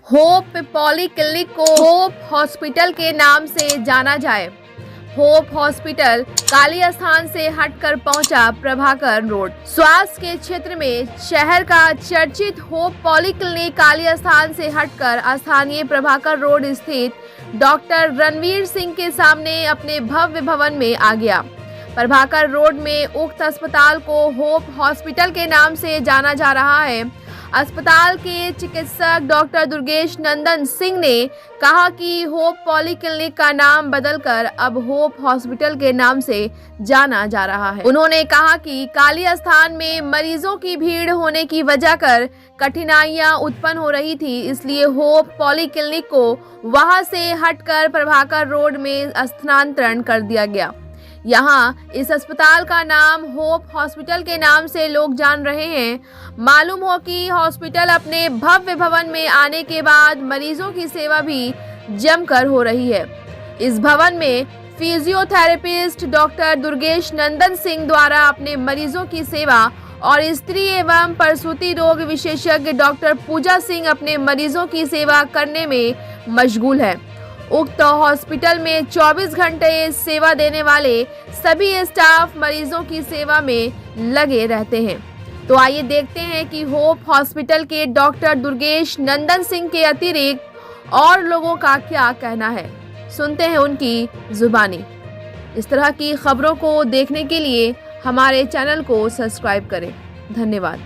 Hope polyclinic को hope hospital के नाम से जाना जाए। होप हॉस्पिटल काली स्थान से हटकर पहुंचा प्रभाकर रोड। स्वास्थ्य के क्षेत्र में शहर का चर्चित होप पॉलीक्लिनिक काली स्थान से हटकर स्थानीय प्रभाकर रोड स्थित डॉक्टर रणवीर सिंह के सामने अपने भव्य भवन में आ गया। प्रभाकर रोड में उक्त अस्पताल को होप हॉस्पिटल के नाम से जाना जा रहा है। अस्पताल के चिकित्सक डॉक्टर दुर्गेश नंदन सिंह ने कहा कि होप पॉलीक्लिनिक का नाम बदलकर अब होप हॉस्पिटल के नाम से जाना जा रहा है। उन्होंने कहा कि काली स्थान में मरीजों की भीड़ होने की वजह कर कठिनाइयां उत्पन्न हो रही थी, इसलिए होप पॉलीक्लिनिक को वहां से हटकर प्रभाकर रोड में स्थानांतरण कर दिया गया। यहाँ इस अस्पताल का नाम होप हॉस्पिटल के नाम से लोग जान रहे हैं। मालूम हो कि हॉस्पिटल अपने भव्य भवन में आने के बाद मरीजों की सेवा भी जमकर हो रही है। इस भवन में फिजियोथेरेपिस्ट डॉक्टर दुर्गेश नंदन सिंह द्वारा अपने मरीजों की सेवा और स्त्री एवं प्रसूति रोग विशेषज्ञ डॉक्टर पूजा सिंह अपने मरीजों की सेवा करने में मशगूल है। उक्त हॉस्पिटल में 24 घंटे सेवा देने वाले सभी स्टाफ मरीजों की सेवा में लगे रहते हैं। तो आइए देखते हैं कि होप हॉस्पिटल के डॉक्टर दुर्गेश नंदन सिंह के अतिरिक्त और लोगों का क्या कहना है। सुनते हैं उनकी जुबानी। इस तरह की खबरों को देखने के लिए हमारे चैनल को सब्सक्राइब करें। धन्यवाद।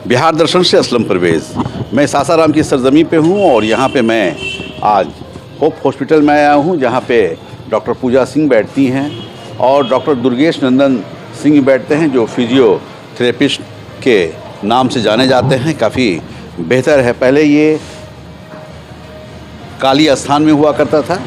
बिहार दर्शन से असलम परवेज़। मैं सासाराम की सरजमी पे हूँ और यहाँ पे मैं आज होप हॉस्पिटल में आया हूँ, जहाँ पे डॉक्टर पूजा सिंह बैठती हैं और डॉक्टर दुर्गेश नंदन सिंह बैठते हैं, जो फिजियोथेरेपिस्ट के नाम से जाने जाते हैं। काफ़ी बेहतर है। पहले ये काली स्थान में हुआ करता था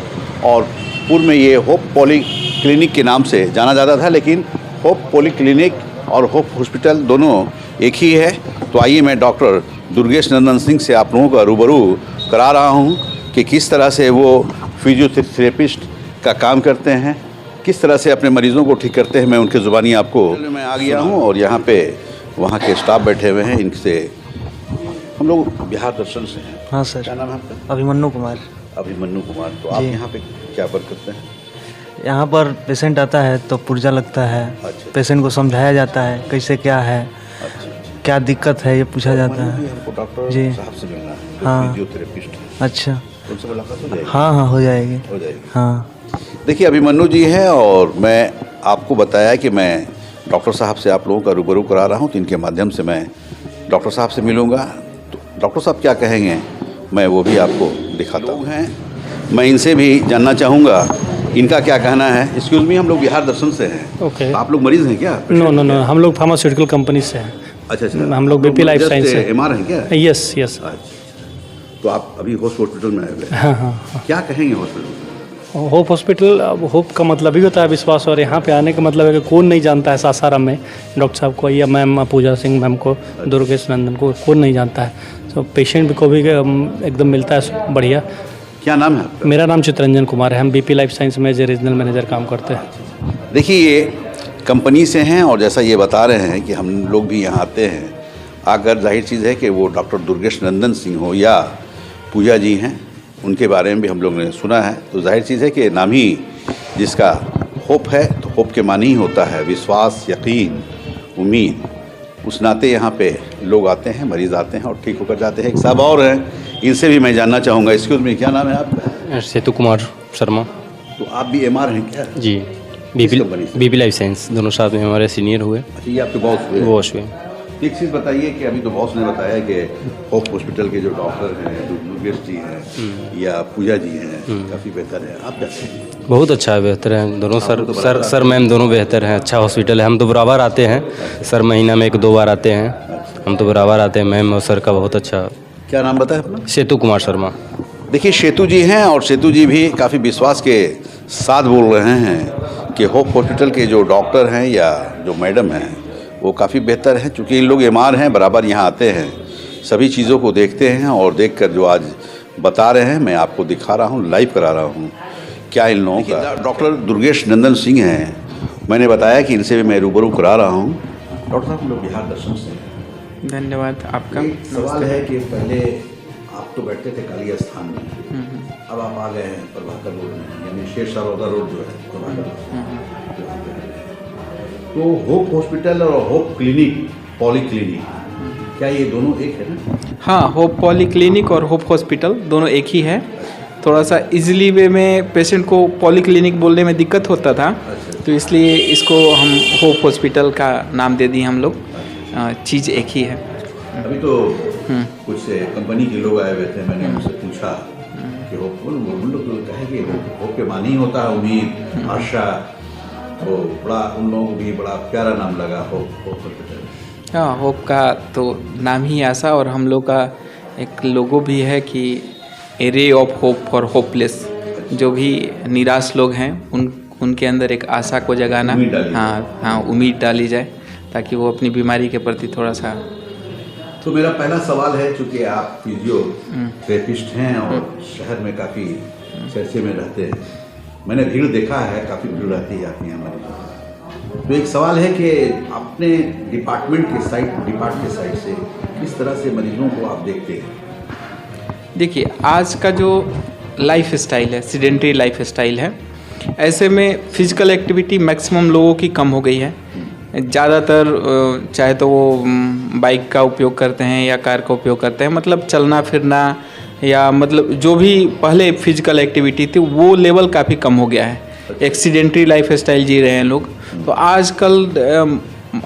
और पूर्व में ये होप पॉलीक्लिनिक के नाम से जाना जाता था, लेकिन होप पॉलीक्लिनिक और होप हॉस्पिटल दोनों एक ही है। तो आइए मैं डॉक्टर दुर्गेश नंदन सिंह से आप लोगों का रूबरू करा रहा हूं कि किस तरह से वो फिजियोथेरेपिस्ट का काम करते हैं, किस तरह से अपने मरीज़ों को ठीक करते हैं। मैं उनकी ज़ुबानी आपको मैं आ गया हूं और यहाँ पे वहाँ के स्टाफ बैठे हुए हैं। इनसे हम लोग बिहार दर्शन से हैं। हाँ सर। क्या नाम है आपका? अभिमन्यु कुमार। अभिमन्यु कुमार। तो आप यहाँ पे क्या वर्क करते हैं? यहाँ पर पेशेंट आता है तो पुर्जा लगता है। अच्छा। पेशेंट को समझाया जाता है कैसे क्या है, क्या दिक्कत है, ये पूछा जाता है। हमको डॉक्टर जी। साहब से मिलना है, जो हाँ। फिजियोथेरेपिस्ट हैं। अच्छा। उनसे मुलाकात हो जाएगी? हाँ हाँ हो जाएगी। हो जाएगी। हाँ। देखिए, अभिमन्यु जी हैं और मैं आपको बताया कि मैं डॉक्टर साहब से आप लोगों का रूबरू करा रहा हूँ, तो इनके माध्यम से मैं डॉक्टर साहब से मिलूँगा। डॉक्टर साहब क्या कहेंगे मैं वो भी आपको दिखाता हूँ। हैं मैं इनसे भी जानना चाहूँगा इनका क्या कहना है। एक्सक्यूज़ मी, हम लोग बिहार दर्शन से हैं। ओके। तो आप लोग मरीज़ हैं क्या? नो नो नो, हम लोग फार्मास्यूटिकल कंपनी से हैं। अच्छा अच्छा, हम लोग BP लाइफ साइंस से। MR हैं क्या? Yes yes. अच्छा, तो आप अभी हॉस्पिटल में आए हुए हैं। हाँ हाँ। क्या कहेंगे हॉस्पिटल? होप हॉस्पिटल, होप का मतलब ही होता है विश्वास, और यहाँ पे आने का मतलब है कि कौन नहीं जानता है सासाराम में डॉक्टर साहब को या मैम पूजा सिंह मैम को, दुर्गेश नंदन को, कौन नहीं जानता है। तो पेशेंट को भी एकदम मिलता है बढ़िया। क्या नाम है आपका? मेरा नाम चितरंजन कुमार है। हम BP लाइफ साइंस में एज ए रीजनल मैनेजर काम करते हैं। देखिए ये कंपनी से हैं और जैसा ये बता रहे हैं कि हम लोग भी यहाँ आते हैं आकर, जाहिर चीज़ है कि वो डॉक्टर दुर्गेश नंदन सिंह हो या पूजा जी हैं, उनके बारे में भी हम लोग ने सुना है। तो जाहिर चीज़ है कि नाम ही जिसका होप है, तो होप के मानी ही होता है विश्वास, यकीन, उम्मीद। उस नाते यहाँ पे लोग आते हैं, मरीज़ आते हैं और ठीक होकर जाते हैं। एक साहब और हैं, इनसे भी मैं जानना चाहूँगा। एक्सक्यूज़ मी, क्या नाम है आपका? सेतु कुमार शर्मा। तो आप भी MR हैं क्या? जी, कंपनी से? BP लाइफ साइंस, दोनों साथ में हमारे सीनियर हुए। अच्छा, ये आपके बॉस हुए? बॉस हुए। एक चीज़ बताइए कि अभी तो बॉस ने बताया कि होप हॉस्पिटल के जो डॉक्टर हैं, दुर्गेश जी हैं या पूजा जी हैं, काफ़ी बेहतर है। आप क्या कहेंगे? बहुत अच्छा है, बेहतर है दोनों। सर मैम दोनों बेहतर हैं। अच्छा हॉस्पिटल है। हम तो बराबर आते हैं, सर महीना में 1-2 बार आते हैं। हम तो बराबर आते हैं। मैम और सर का बहुत अच्छा। क्या नाम बताया अपना? सेतु कुमार शर्मा। देखिए सेतु जी हैं और सेतु जी भी काफ़ी विश्वास के साथ बोल रहे हैं कि होप हॉस्पिटल के जो डॉक्टर हैं या जो मैडम हैं वो काफ़ी बेहतर हैं। चूँकि इन लोग MR हैं, बराबर यहाँ आते हैं, सभी चीज़ों को देखते हैं और देखकर जो आज बता रहे हैं मैं आपको दिखा रहा हूँ, लाइव करा रहा हूँ। क्या इन लोगों का डॉक्टर दुर्गेश नंदन सिंह हैं, मैंने बताया कि इनसे भी मैं रूबरू करा रहा हूँ। डॉक्टर साहब, हम लोग बिहार दर्शन से हैं। धन्यवाद आपका। एक सवाल है कि पहले आप तो बैठते थे काली स्थान में, अब आप आ गए हैं प्रभाकर रोड में, यानी शेर सरोदा रोड जो है प्रभाकर रोड। तो होप हॉस्पिटल और होप क्लिनिक, पॉली क्लिनिक, क्या ये दोनों एक है ना? हाँ, होप पॉली क्लिनिक और होप हॉस्पिटल दोनों एक ही है। थोड़ा सा इजीली वे में पेशेंट को पॉली क्लिनिक बोलने में दिक्कत होता था, तो इसलिए इसको हम होप हॉस्पिटल का नाम दे दिए हम लोग। चीज़ एक ही है। अभी तो कुछ कंपनी के लोग आए हुए थे, मैंने उनसे पूछा कि होप, उन लोग तो कहे कि होप के मानी होता है उम्मीद, आशा। तो बड़ा उन लोगों को भी बड़ा प्यारा नाम लगा होप हॉस्पिटल। हाँ, होप का तो नाम ही ऐसा, और हम लोग का एक लोगो भी है कि ए ray of hope for hopeless. जो भी निराश लोग हैं उनके अंदर एक आशा को जगाना, हाँ उम्मीद डाली जाए ताकि वो अपनी बीमारी के प्रति थोड़ा सा। तो मेरा पहला सवाल है, चूँकि आप फिजियोथेरेपिस्ट हैं और शहर में काफ़ी चर्चे में रहते हैं, मैंने भीड़ देखा है, काफ़ी भीड़ रहती है आपके यहाँ मरीज। तो एक सवाल है कि अपने डिपार्ट के साइड से किस तरह से मरीजों को आप देखते हैं? देखिए, आज का जो लाइफ स्टाइल है, सीडेंटरी लाइफ स्टाइल है, ऐसे में फिजिकल एक्टिविटी मैक्सिमम लोगों की कम हो गई है। ज़्यादातर चाहे तो वो बाइक का उपयोग करते हैं या कार का उपयोग करते हैं, मतलब चलना फिरना या मतलब जो भी पहले फिजिकल एक्टिविटी थी वो लेवल काफ़ी कम हो गया है। एक्सीडेंटरी लाइफ स्टाइल जी रहे हैं लोग। तो आजकल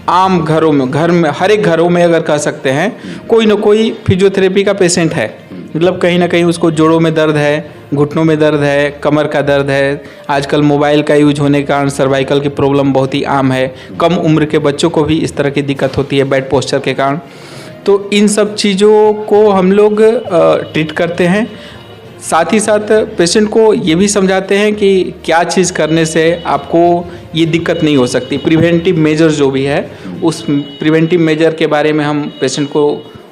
आम घरों में हर एक घरों में अगर कह सकते हैं कोई ना कोई फिजियोथेरेपी का पेशेंट है। मतलब कहीं ना कहीं उसको जोड़ों में दर्द है, घुटनों में दर्द है, कमर का दर्द है। आजकल मोबाइल का यूज होने के कारण सर्वाइकल की प्रॉब्लम बहुत ही आम है। कम उम्र के बच्चों को भी इस तरह की दिक्कत होती है बैड पोस्चर के कारण। तो इन सब चीज़ों को हम लोग ट्रीट करते हैं। साथ ही साथ पेशेंट को ये भी समझाते हैं कि क्या चीज़ करने से आपको ये दिक्कत नहीं हो सकती। प्रिवेंटिव मेजर जो भी है, उस प्रिवेंटिव मेजर के बारे में हम पेशेंट को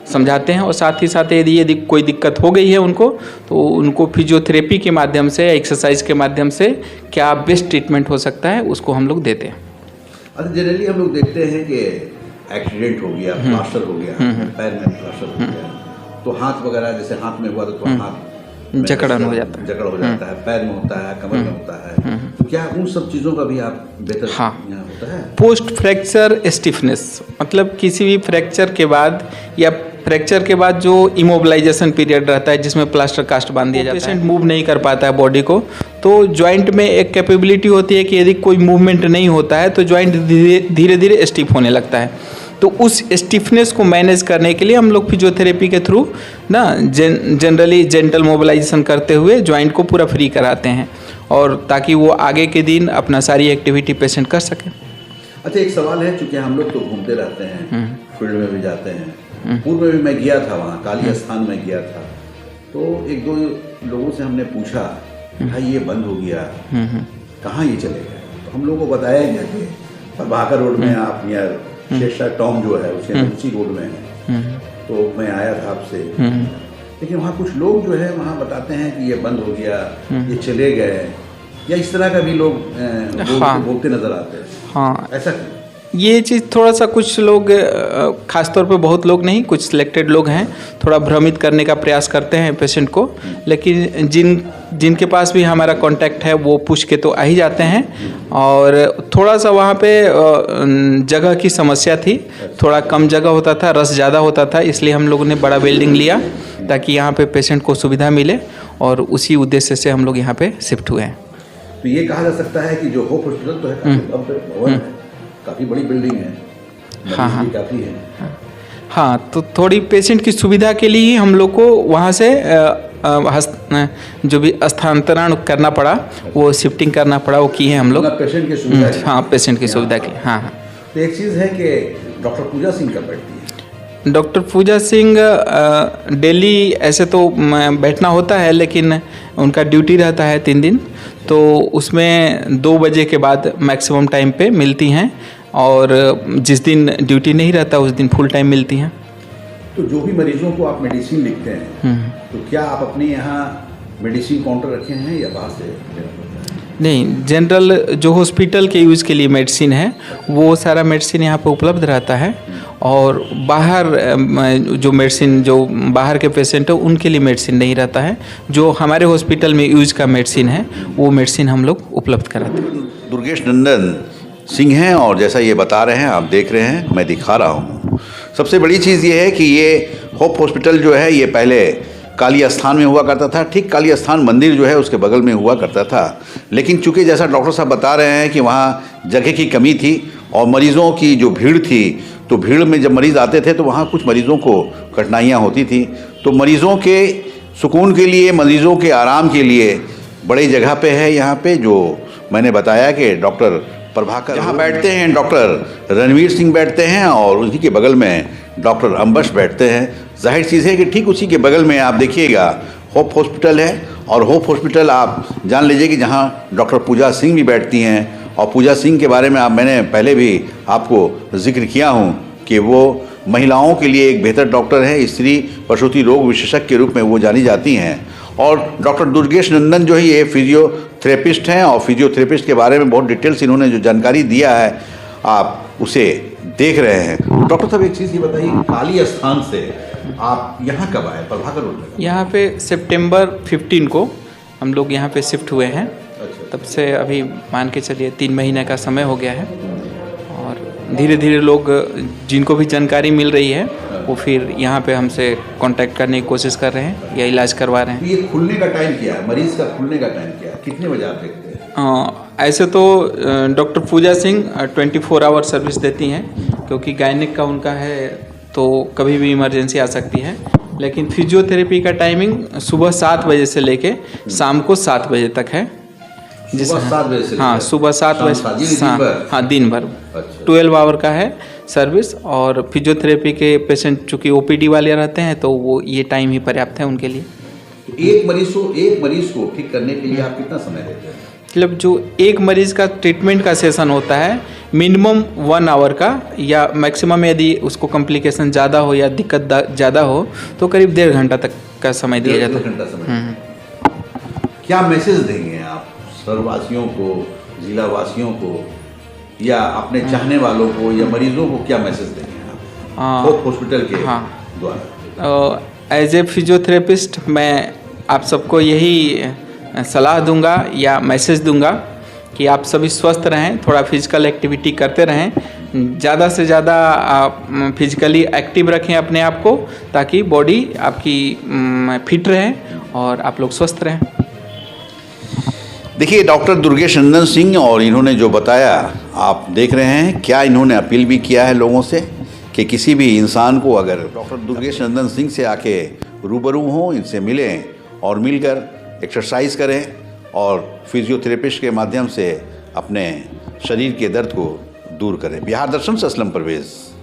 समझाते हैं। और साथ ही साथ यदि कोई दिक्कत हो गई है उनको, तो उनको फिजियोथेरेपी के माध्यम से, एक्सरसाइज के माध्यम से क्या बेस्ट ट्रीटमेंट हो सकता है उसको हम लोग देते हैं। अच्छा, जनरली हम लोग देखते हैं कि एक्सीडेंट हो गया, प्लास्टर हो गया, पैर में प्लास्टर हो गया, तो हाथ वगैरह जैसे हाथ में हुआ तो हाथ जकड़न हो जाता है, पैर में होता है, कमर में होता है। तो क्या उन सब चीज़ों का भी आप बेहतर यहाँ होता है? पोस्ट फ्रैक्चर स्टिफनेस, मतलब किसी भी फ्रैक्चर के बाद या फ्रैक्चर के बाद जो इमोबिलाइजेशन पीरियड रहता है जिसमें प्लास्टर कास्ट बांध दिया जाता है, पेशेंट मूव नहीं कर पाता है बॉडी को, तो जॉइंट में एक कैपेबिलिटी होती है कि यदि कोई मूवमेंट नहीं होता है तो जॉइंट धीरे धीरे स्टिफ होने लगता है। तो उस स्टिफनेस को मैनेज करने के लिए हम लोग फिजियोथेरेपी के थ्रू ना जनरली जेंटल मोबिलाइजेशन करते हुए जॉइंट को पूरा फ्री कराते हैं, और ताकि वो आगे के दिन अपना सारी एक्टिविटी पेशेंट कर सके। अच्छा, एक सवाल है, चूँकि हम लोग तो घूमते रहते हैं, फील्ड में भी जाते हैं, पूर्व में भी मैं गया था वहाँ काली स्थान में गया था, तो एक दो लोगों से हमने पूछा भाई ये बंद हो गया, कहाँ ये चले गए? तो हम लोगों को बताया गया कि प्रभाकर रोड में आप नियर शेषा टॉम जो है उसके उसी रोड में है। तो मैं आया था आपसे, लेकिन वहाँ कुछ लोग जो है वहाँ बताते हैं कि ये बंद हो गया, ये चले गए, या इस तरह का भी लोग बोलते नजर आते हैं। हाँ, ऐसा क्यों? ये चीज़ थोड़ा सा कुछ लोग, खासतौर पे बहुत लोग नहीं, कुछ सिलेक्टेड लोग हैं, थोड़ा भ्रमित करने का प्रयास करते हैं पेशेंट को, लेकिन जिनके पास भी हमारा कांटेक्ट है वो पूछ के तो आ ही जाते हैं। और थोड़ा सा वहाँ पे जगह की समस्या थी, थोड़ा कम जगह होता था, रस ज़्यादा होता था, इसलिए हम लोगों ने बड़ा बिल्डिंग लिया ताकि यहाँ पे पेशेंट को सुविधा मिले, और उसी उद्देश्य से हम लोग यहाँ पे शिफ्ट हुए हैं। तो ये कहा जा सकता है कि जो होप हॉस्पिटल तो है भवन है, काफ़ी बड़ी बिल्डिंग है, हाँ, काफ़ी है। हाँ, तो थोड़ी पेशेंट की सुविधा के लिए ही हम लोग को वहाँ से जो भी स्थानांतरण करना पड़ा, वो शिफ्टिंग करना पड़ा, वो की है हम लोग। पेशेंट की सुविधा के लिए। हाँ, पेशेंट की सुविधा के लिए। हाँ हाँ। तो एक चीज़ है कि डॉक्टर पूजा सिंह कब बैठती है? डॉक्टर पूजा सिंह डेली ऐसे तो बैठना होता है, लेकिन उनका ड्यूटी रहता है 3 दिन, तो उसमें 2 बजे के बाद मैक्सिमम टाइम पे मिलती हैं, और जिस दिन ड्यूटी नहीं रहता उस दिन फुल टाइम मिलती हैं। तो जो भी मरीजों को आप मेडिसिन लिखते हैं, तो क्या आप अपने यहाँ मेडिसिन काउंटर रखे हैं या बाहर से लेना पड़ता है? नहीं, जनरल जो हॉस्पिटल के यूज़ के लिए मेडिसिन है वो सारा मेडिसिन यहाँ पे उपलब्ध रहता है, और बाहर जो मेडिसिन जो बाहर के पेशेंट है उनके लिए मेडिसिन नहीं रहता है। जो हमारे हॉस्पिटल में यूज़ का मेडिसिन है वो मेडिसिन हम लोग उपलब्ध कराते हैं। दुर्गेश नंदन सिंह हैं, और जैसा ये बता रहे हैं, आप देख रहे हैं, मैं दिखा रहा हूँ। सबसे बड़ी चीज़ ये है कि ये होप हॉस्पिटल जो है ये पहले काली स्थान में हुआ करता था, ठीक काली स्थान मंदिर जो है उसके बगल में हुआ करता था, लेकिन चूंकि जैसा डॉक्टर साहब बता रहे हैं कि वहाँ जगह की कमी थी और मरीज़ों की जो भीड़ थी, तो भीड़ में जब मरीज़ आते थे तो वहाँ कुछ मरीज़ों को कठिनाइयाँ होती थी। तो मरीज़ों के सुकून के लिए, मरीज़ों के आराम के लिए बड़ी जगह पे है यहाँ पे, जो मैंने बताया कि डॉक्टर प्रभाकर यहाँ बैठते हैं, डॉक्टर रणवीर सिंह बैठते हैं, और उसी के बगल में डॉक्टर अंबश बैठते हैं। जाहिर चीज़ है कि ठीक उसी के बगल में आप देखिएगा होप हॉस्पिटल है, और होप हॉस्पिटल आप जान लीजिए कि जहाँ डॉक्टर पूजा सिंह भी बैठती हैं। और पूजा सिंह के बारे में मैंने पहले भी आपको जिक्र किया हूँ कि वो महिलाओं के लिए एक बेहतर डॉक्टर है, स्त्री प्रसूति रोग विशेषज्ञ के रूप में वो जानी जाती हैं। और डॉक्टर दुर्गेश नंदन जो है ये फिजियोथेरेपिस्ट हैं, और फिजियोथेरेपिस्ट के बारे में बहुत डिटेल्स इन्होंने जो जानकारी दिया है आप उसे देख रहे हैं। डॉक्टर साहब एक चीज़ ये बताइए, काली स्थान से आप यहाँ कब आए? प्रभाकर रोड में। यहाँ पे सितंबर 15 को हम लोग यहाँ पे शिफ्ट हुए हैं। तब से अभी मान के चलिए 3 महीने का समय हो गया है, और धीरे धीरे लोग जिनको भी जानकारी मिल रही है वो फिर यहाँ पे हमसे कांटेक्ट करने की कोशिश कर रहे हैं या इलाज करवा रहे हैं। ये खुलने का टाइम क्या है? मरीज़ का खुलने का टाइम क्या है? कितने बजे आप देखते हैं? ऐसे तो doctor Pooja Singh 24 hour service देती हैं, क्योंकि गायनिक का उनका है तो कभी भी इमरजेंसी आ सकती है। लेकिन फिजियोथेरेपी का टाइमिंग सुबह 7 बजे से लेके शाम को 7 बजे तक है। सुबह 7 बजे से? हाँ, सुबह 7 बजे। हाँ, दिन भर। अच्छा। 12 आवर का है सर्विस, और फिजियोथेरेपी के पेशेंट चूँकि ओपीडी वाले रहते हैं तो वो ये टाइम ही पर्याप्त है उनके लिए। तो एक मरीज को ठीक करने के लिए आप कितना समय देते हैं? मतलब जो एक मरीज़ का ट्रीटमेंट का सेशन होता है मिनिमम 1 आवर का, या मैक्सिमम यदि उसको कॉम्प्लिकेशन ज़्यादा हो या दिक्कत ज़्यादा हो तो करीब 1.5 घंटा तक का समय दिया जाता है। 1.5 घंटा समय। क्या मैसेज देंगे आप शहरवासियों को, जिलावासियों को, या अपने चाहने वालों को, या मरीजों को क्या मैसेज देंगे आप होप हॉस्पिटल के द्वारा? एज ए फिजियोथेरेपिस्ट मैं आप सबको यही सलाह दूंगा या मैसेज दूंगा कि आप सभी स्वस्थ रहें, थोड़ा फिजिकल एक्टिविटी करते रहें, ज़्यादा से ज़्यादा आप फिजिकली एक्टिव रखें अपने आप को, ताकि बॉडी आपकी फिट रहे और आप लोग स्वस्थ रहें। देखिए डॉक्टर दुर्गेश नंदन सिंह, और इन्होंने जो बताया आप देख रहे हैं, क्या इन्होंने अपील भी किया है लोगों से कि किसी भी इंसान को अगर डॉक्टर दुर्गेश नंदन सिंह से आके रूबरू हों, इनसे मिलें और मिलकर एक्सरसाइज करें और फिजियोथेरेपिस्ट के माध्यम से अपने शरीर के दर्द को दूर करें। बिहार दर्शन से असलम परवेज़।